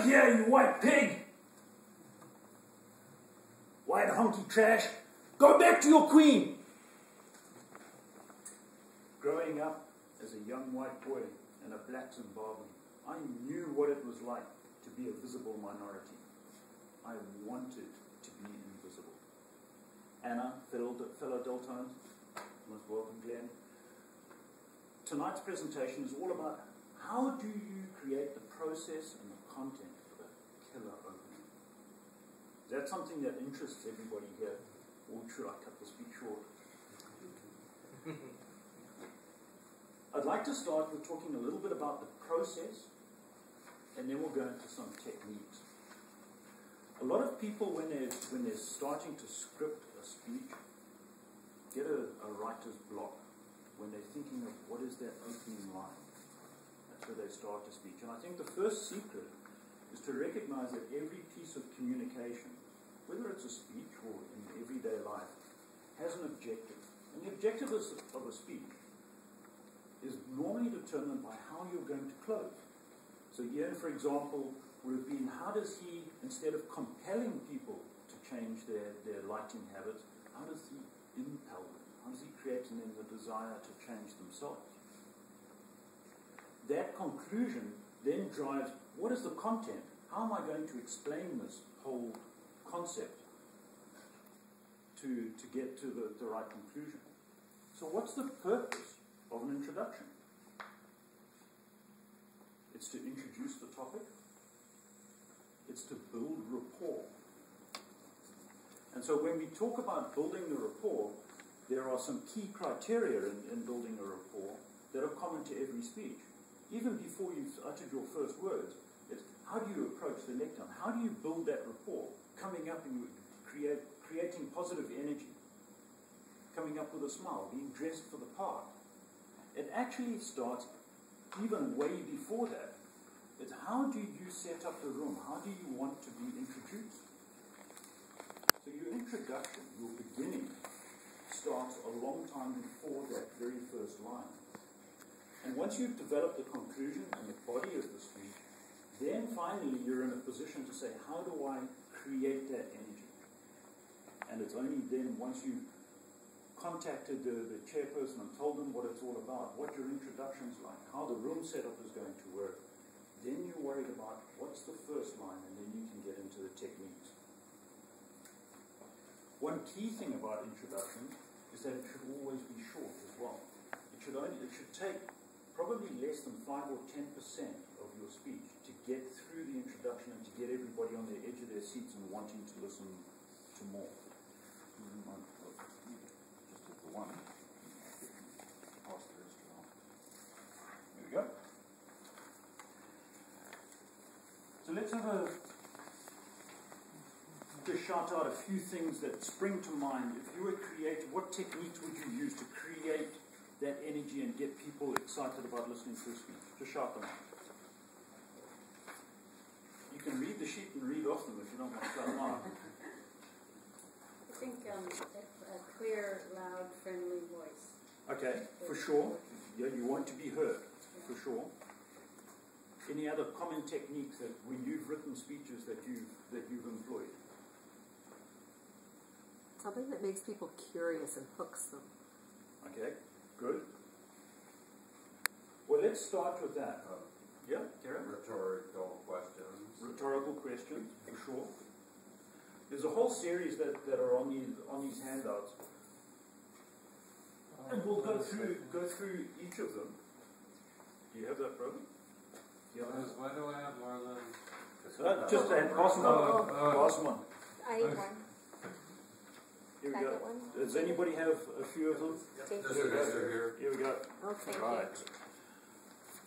here, you white pig! White honky trash! Go back to your queen! Growing up as a young white boy in a black Zimbabwe, I knew what it was like to be a visible minority. I wanted to be invisible. Anna, fellow Deltones, most welcome, Glenn. Tonight's presentation is all about how do you create the process and the content for the killer opening. Is that something that interests everybody here, or should I cut the speech short? I'd like to start with talking a little bit about the process, and then we'll go into some techniques. A lot of people, when they're starting to script a speech, get a writer's block when they're thinking of what is that opening line. That's where they start to speech. And I think the first secret is to recognize that every piece of communication, whether it's a speech or in everyday life, has an objective. And the objective of a speech is normally determined by how you're going to close. So Ian, for example, would have been, how does he, instead of compelling people to change their lighting habits, how does he impel them? How does he create in them the desire to change themselves? That conclusion then drives, what is the content? How am I going to explain this whole concept to get to the right conclusion? So what's the purpose of an introduction? It's to introduce the topic. It's to build rapport. And so when we talk about building the rapport, there are some key criteria in building a rapport that are common to every speech. Even before you've uttered your first words, it's how do you approach the lectern? How do you build that rapport? Coming up and creating positive energy. Coming up with a smile, being dressed for the part. It actually starts even way before that. It's how do you set up the room? How do you want to be introduced? So your introduction, your beginning, starts a long time before that very first line. And once you've developed the conclusion and the body of the speech, then finally you're in a position to say, how do I create that energy? And it's only then, once you've contacted the chairperson and told them what it's all about, what your introduction's like, how the room setup is going to work, then you're worried about what's the first line, and then you can get into the techniques. One key thing about introductions is that it should always be short as well. It should take probably less than 5 or 10% of your speech to get through the introduction and to get everybody on the edge of their seats and wanting to listen to more. Just the one. There we go. So let's just shout out a few things that spring to mind. If you were creative, what techniques would you use to create that energy and get people excited about listening to a speech? Just shout them out. You can read the sheet and read off them if you don't want to shout them out. I think a clear, loud, friendly voice. Okay, for sure. Yeah, you want to be heard, for sure. Any other common techniques that when you've written speeches that you've employed? Something that makes people curious and hooks them. Okay, good. Well, let's start with that. Yeah, Karen? Rhetorical questions. Rhetorical questions, for sure. There's a whole series that are on these handouts, and we'll go through each of them. Do you have that, brother? Yeah. Why do I have more than? Just pass them on. Pass them on. I need one. Here we Second go. one. Does anybody have a few of them? Thank This you. guys are here. Here we go. Okay. Right.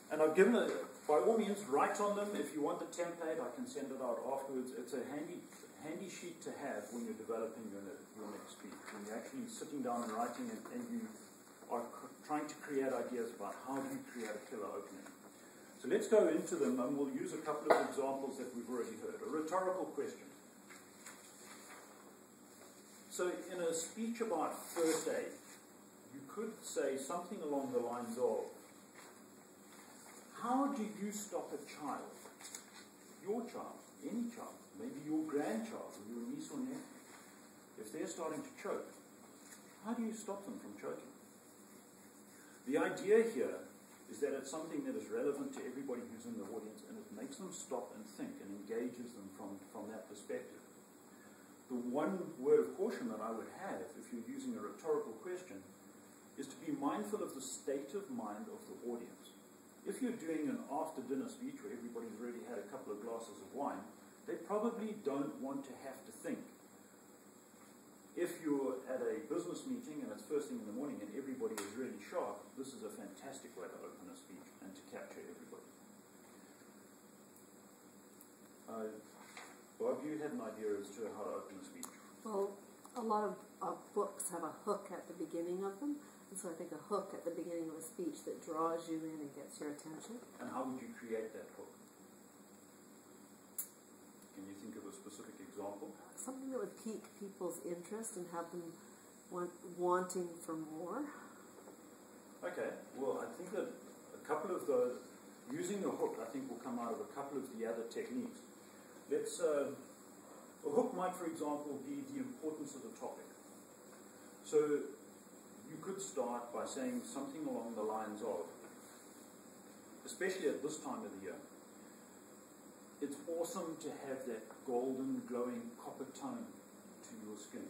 And I've given it, by all means, write on them. If you want the template, I can send it out afterwards. It's a handy sheet to have when you're developing your next speech. When you're actually sitting down and writing and you are trying to create ideas about how do you create a killer opening. So let's go into them, and we'll use a couple of examples that we've already heard. A rhetorical question. So in a speech about first aid, you could say something along the lines of, how do you stop a child your child, any child, maybe your grandchild or your niece or nephew, if they're starting to choke, how do you stop them from choking? The idea here is that it's something that is relevant to everybody who's in the audience, and it makes them stop and think and engages them from that perspective. The one word of caution that I would have if you're using a rhetorical question is to be mindful of the state of mind of the audience. If you're doing an after-dinner speech where everybody's already had a couple of glasses of wine, they probably don't want to have to think. If you're at a business meeting and it's first thing in the morning and everybody is really sharp, this is a fantastic way to open a speech and to capture everybody. Bob, you had an idea as to how to open a speech. Well, a lot of books have a hook at the beginning of them, and so I think a hook at the beginning of a speech that draws you in and gets your attention. And how would you create that hook? Can you think of a specific example? Something that would pique people's interest and have them wanting for more. Okay, well, I think that a couple of those, using the hook, I think will come out of a couple of the other techniques. Let's, a hook might, for example, be the importance of the topic. So you could start by saying something along the lines of, especially at this time of the year, it's awesome to have that golden, glowing copper tone to your skin.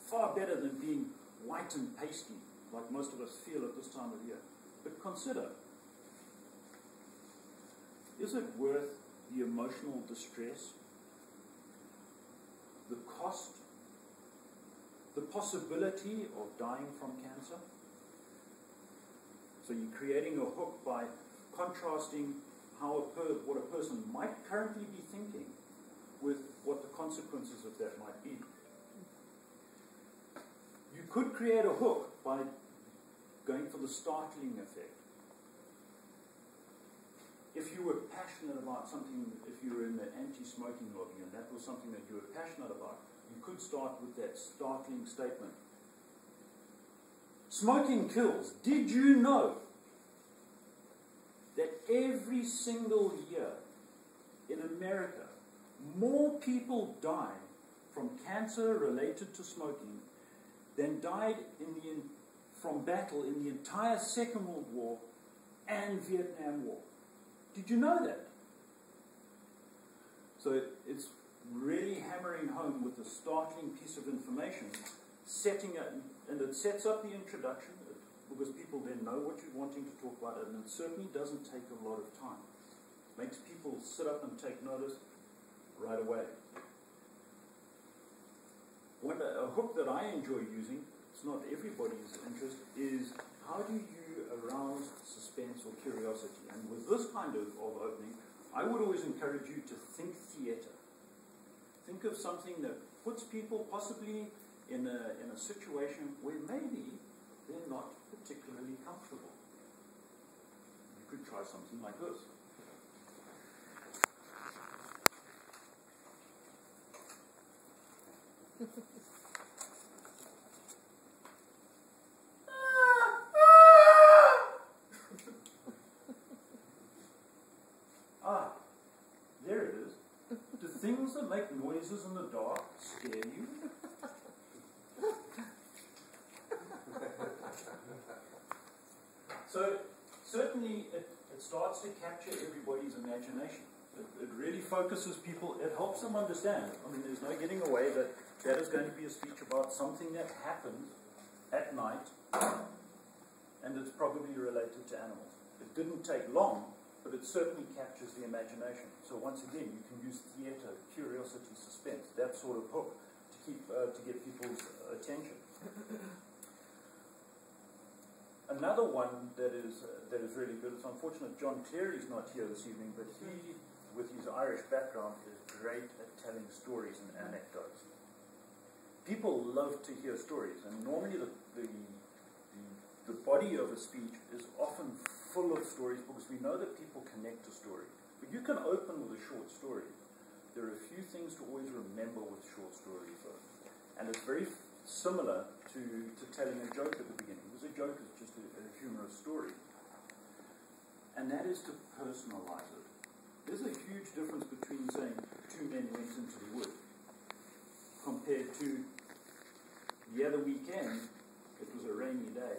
Far better than being white and pasty, like most of us feel at this time of the year. But consider, is it worth the emotional distress, the cost, the possibility of dying from cancer? So you're creating a hook by contrasting what a person might currently be thinking with what the consequences of that might be. You could create a hook by going for the startling effect. If you were passionate about something, if you were in the anti-smoking lobby and that was something that you were passionate about, you could start with that startling statement. Smoking kills. Did you know that every single year in America, more people die from cancer related to smoking than died from battle in the entire Second World War and Vietnam War? Did you know that? So it's really hammering home with a startling piece of information, and it sets up the introduction, because people then know what you're wanting to talk about, and it certainly doesn't take a lot of time. It makes people sit up and take notice right away. A hook that I enjoy using, it's not everybody's interest, is how do you arouse suspense or curiosity? And with this kind of opening, I would always encourage you to think theatre. Think of something that puts people possibly in a situation where maybe they're not particularly comfortable. You could try something like this. There it is. Do things that make noises in the dark scare you? So certainly it starts to capture everybody's imagination. It really focuses people, it helps them understand. I mean, there's no getting away that that is going to be a speech about something that happened at night, and it's probably related to animals. It didn't take long, but it certainly captures the imagination. So once again, you can use theatre, curiosity, suspense, that sort of hook to get people's attention. Another one that is really good, it's unfortunate John Cleary's not here this evening, but he, with his Irish background, is great at telling stories and anecdotes. People love to hear stories, and normally the body of a speech is often full of stories because we know that people connect to stories. But you can open with a short story. There are a few things to always remember with short stories, though. And it's very similar to telling a joke at the beginning, because a joke is just a humorous story. And that is to personalize it. There's a huge difference between saying two men went into the wood compared to the other weekend. It was a rainy day,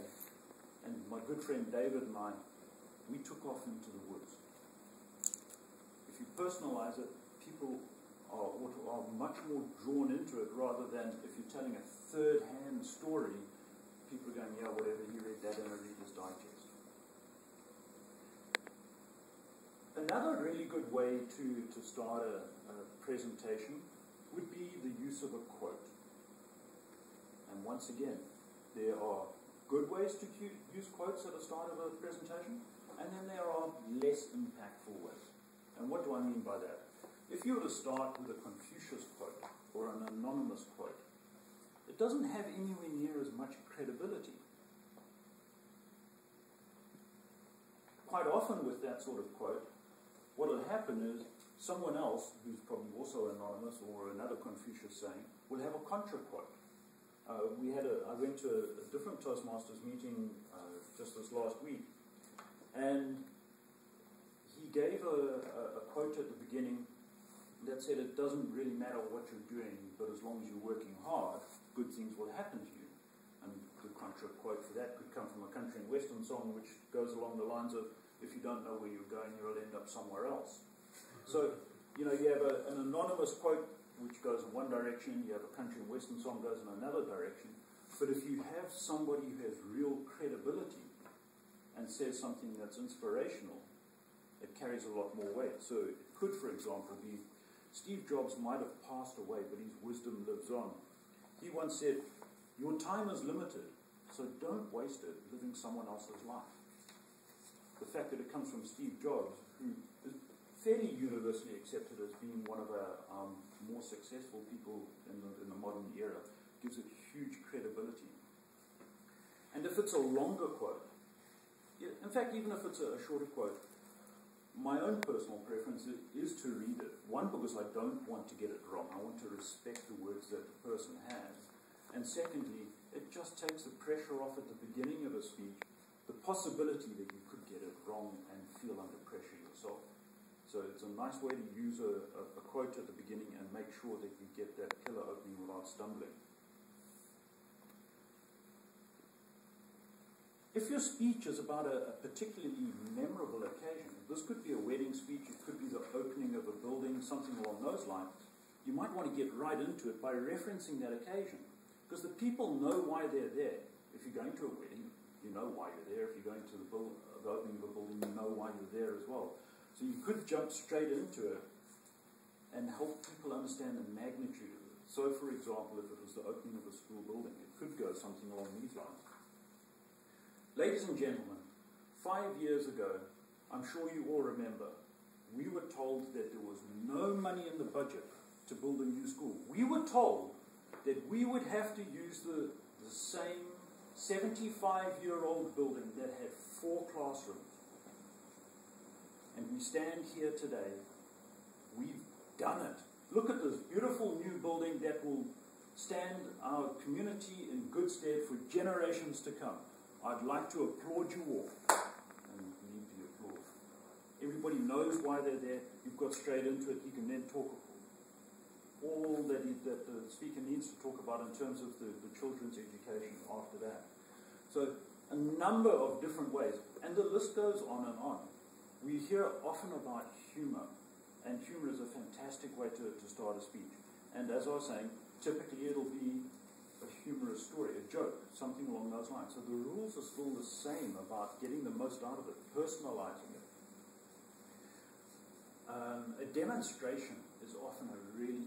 and my good friend David and I, we took off into the woods. If you personalize it, people are much more drawn into it rather than if you're telling a third-hand story, people are going, yeah, whatever, he read that in a Reader's Digest. Another really good way to start a presentation would be the use of a quote. And once again, there are good ways to use quotes at the start of a presentation, and then there are less impactful ways. And what do I mean by that? If you were to start with a Confucius quote or an anonymous quote, it doesn't have anywhere near as much credibility. Quite often with that sort of quote, what will happen is someone else, who's probably also anonymous or another Confucius saying, will have a contra quote. I went to a different Toastmasters meeting just this last week, and he gave a quote at the beginning that said it doesn't really matter what you're doing, but as long as you're working hard, good things will happen to you. And the contra quote for that could come from a country and western song, which goes along the lines of, if you don't know where you're going, you'll end up somewhere else. So, you have an anonymous quote which goes in one direction, you have a country and western song goes in another direction. But if you have somebody who has real credibility and says something that's inspirational, it carries a lot more weight. So it could, for example, be Steve Jobs might have passed away, but his wisdom lives on. He once said, your time is limited, so don't waste it living someone else's life. The fact that it comes from Steve Jobs, who is fairly universally accepted as being one of our more successful people in the modern era, gives it huge credibility. And if it's a longer quote, in fact, even if it's a shorter quote, my own personal preference is to read it. One, because I don't want to get it wrong. I want to respect the words that the person has. And secondly, it just takes the pressure off at the beginning of a speech, the possibility that you could get it wrong and feel under pressure yourself. So it's a nice way to use a quote at the beginning and make sure that you get that killer opening without stumbling. If your speech is about a particularly memorable occasion, this could be a wedding speech, it could be the opening of a building, something along those lines, you might want to get right into it by referencing that occasion. Because the people know why they're there. If you're going to a wedding, you know why you're there. If you're going to the opening of a building, you know why you're there as well. So you could jump straight into it and help people understand the magnitude of it. So, for example, if it was the opening of a school building, it could go something along these lines. Ladies and gentlemen, 5 years ago, I'm sure you all remember, we were told that there was no money in the budget to build a new school. We were told that we would have to use the same 75-year-old building that had 4 classrooms. And we stand here today. We've done it. Look at this beautiful new building that will stand our community in good stead for generations to come. I'd like to applaud you all. And leave the applause. Everybody knows why they're there. You've got straight into it. You can then talk all that the speaker needs to talk about in terms of the children's education after that. So a number of different ways. And the list goes on and on. We hear often about humor, and humor is a fantastic way to start a speech. And as I was saying, typically it'll be a humorous story, a joke, something along those lines. So the rules are still the same about getting the most out of it, personalizing it. A demonstration is often a really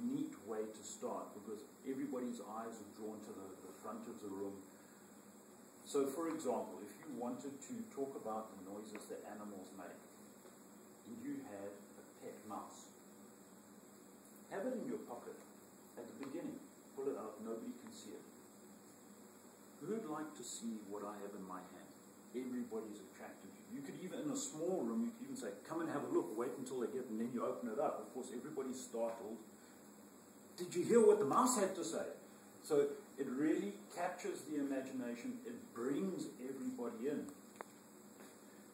neat way to start because everybody's eyes are drawn to the front of the room. So, for example, if you wanted to talk about the noises that animals make, and you had a pet mouse, have it in your pocket at the beginning. Pull it out, nobody can see it. Who'd like to see what I have in my hand? Everybody's attracted to you. You could even, in a small room, you could even say, come and have a look, wait until they get it, and then you open it up. Of course, everybody's startled. Did you hear what the mouse had to say? So it really captures the imagination. It brings everybody in.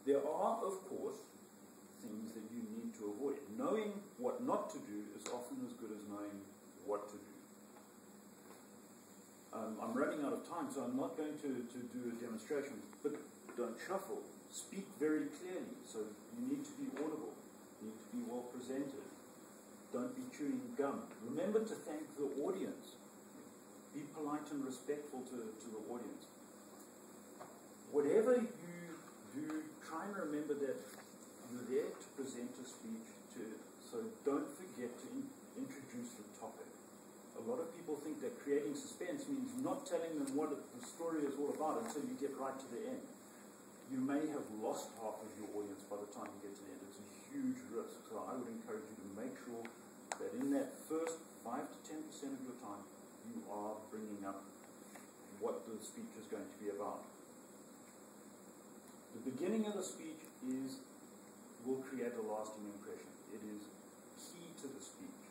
There are, of course, things that you need to avoid. Knowing what not to do is often as good as knowing what to do. I'm running out of time, so I'm not going to do a demonstration, but don't shuffle. Speak very clearly, so you need to be audible. You need to be well presented. Don't be chewing gum. Remember to thank the audience. Be polite and respectful to the audience. Whatever you do, try and remember that you're there to present a speech, so don't forget to introduce the topic. A lot of people think that creating suspense means not telling them what the story is all about until you get right to the end. You may have lost half of your audience by the time you get to the end. It's a huge risk. So I would encourage you to make sure that in that first 5 to 10% of your time, you are bringing up what the speech is going to be about. The beginning of the speech will create a lasting impression. It is key to the speech.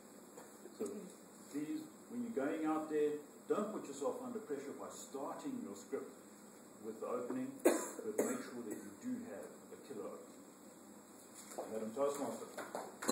So please, when you're going out there, don't put yourself under pressure by starting your script with the opening, but make sure that you do have a killer opening. Madam Toastmaster.